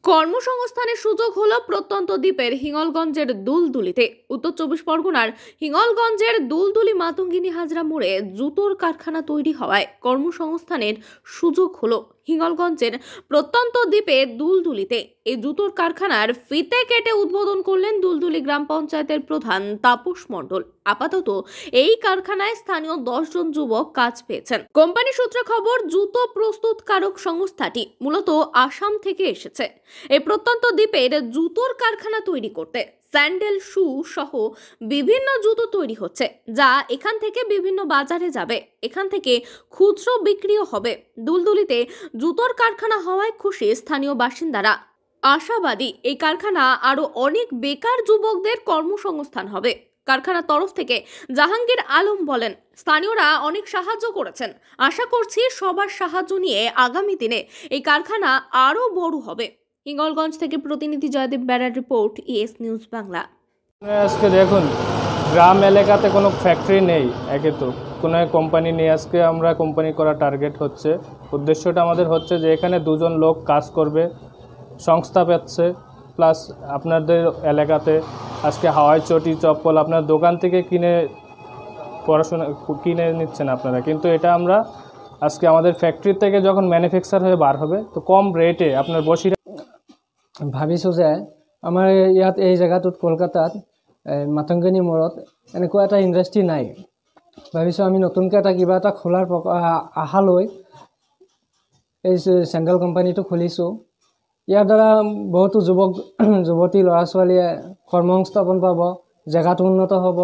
কর্মসংস্থানের সুযোগ হলো প্রত্যন্ত দ্বীপের হিঙ্গলগঞ্জের দুলদুলিতে। উত্তর 24 পরগনার হিঙ্গলগঞ্জের দুলদুলি মাতঙ্গিনী হাজরা মোড়ে জুতোর কারখানা তৈরি হওয়ায় কর্মসংস্থানের সুযোগ হলো হিঙ্গলগঞ্জের প্রত্যন্ত দ্বীপে দুলদুলিতে। এই জুতোর কারখানার ফিতে কেটে উদ্বোধন করলেন দুলদুলি গ্রাম পঞ্চায়েতের প্রধান তাপস মণ্ডল। আপাতত এই কারখানায় স্থানীয় 10 জন যুবক কাজ পেয়েছেন। কোম্পানি সূত্রে খবর, জুতো প্রস্তুতকারক সংস্থাটি মূলত আসাম থেকে এসেছে। এই প্রত্যন্ত দ্বীপের জুতোর কারখানা তৈরি করতে স্যান্ডেল, শু সহ বিভিন্ন জুতো তৈরি হচ্ছে, যা এখান থেকে বিভিন্ন বাজারে যাবে। এখান থেকে খুচরো বিক্রিও হবে। দুলদুলিতে জুতোর কারখানা হওয়ায় খুশি স্থানীয় বাসিন্দারা। আশাবাদী এই কারখানা আরো অনেক বেকার যুবকদের কর্মসংস্থান হবে। কারখানার তরফ থেকে জাহাঙ্গীর আলম বলেন, স্থানীয়রা অনেক সাহায্য করেছেন। আশা করছি সবার সাহায্য নিয়ে আগামী দিনে এই কারখানা আরো বড় হবে। হিঙ্গলগঞ্জ থেকে প্রতিনিধি জয়দেব বেড়ার রিপোর্ট, ইএস নিউজ বাংলা। আজকে দেখুন, গ্রাম এলাকাতে কোনো ফ্যাক্টরি নেই, একে তো কোনো কোম্পানি নেই। আজকে আমরা কোম্পানি করা টার্গেট হচ্ছে, উদ্দেশ্যটা আমাদের হচ্ছে যে এখানে 2 জন লোক কাজ করবে, সংস্থা পাচ্ছে। প্লাস আপনাদের এলাকাতে আজকে হাওয়াই চটি, চপ্পল আপনার দোকান থেকে কিনে নিচ্ছেন আপনারা, কিন্তু এটা আমরা আজকে আমাদের ফ্যাক্টরি থেকে যখন ম্যানুফ্যাকচার হয়ে বার হবে, তো কম রেটে আপনার বসিরা ভাবিছোঁ যে আমাৰ ইয়াত এই জেগাটোত কলকাতাত মাতংগিনী মোড়ত এনেকুৱা এটা ইণ্ডাষ্ট্ৰি নাই। ভাবিছোঁ আমি নতুনকৈ কিবা এটা খোলাৰ আশা লৈ এই চেণ্ডেল কোম্পানীটো খুলিছোঁ। ইয়াৰ দ্বাৰা বহুতো যুৱক যুৱতী ল'ৰা ছোৱালীয়ে কৰ্মসংস্থাপন পাব, জেগাটো উন্নত হ'ব।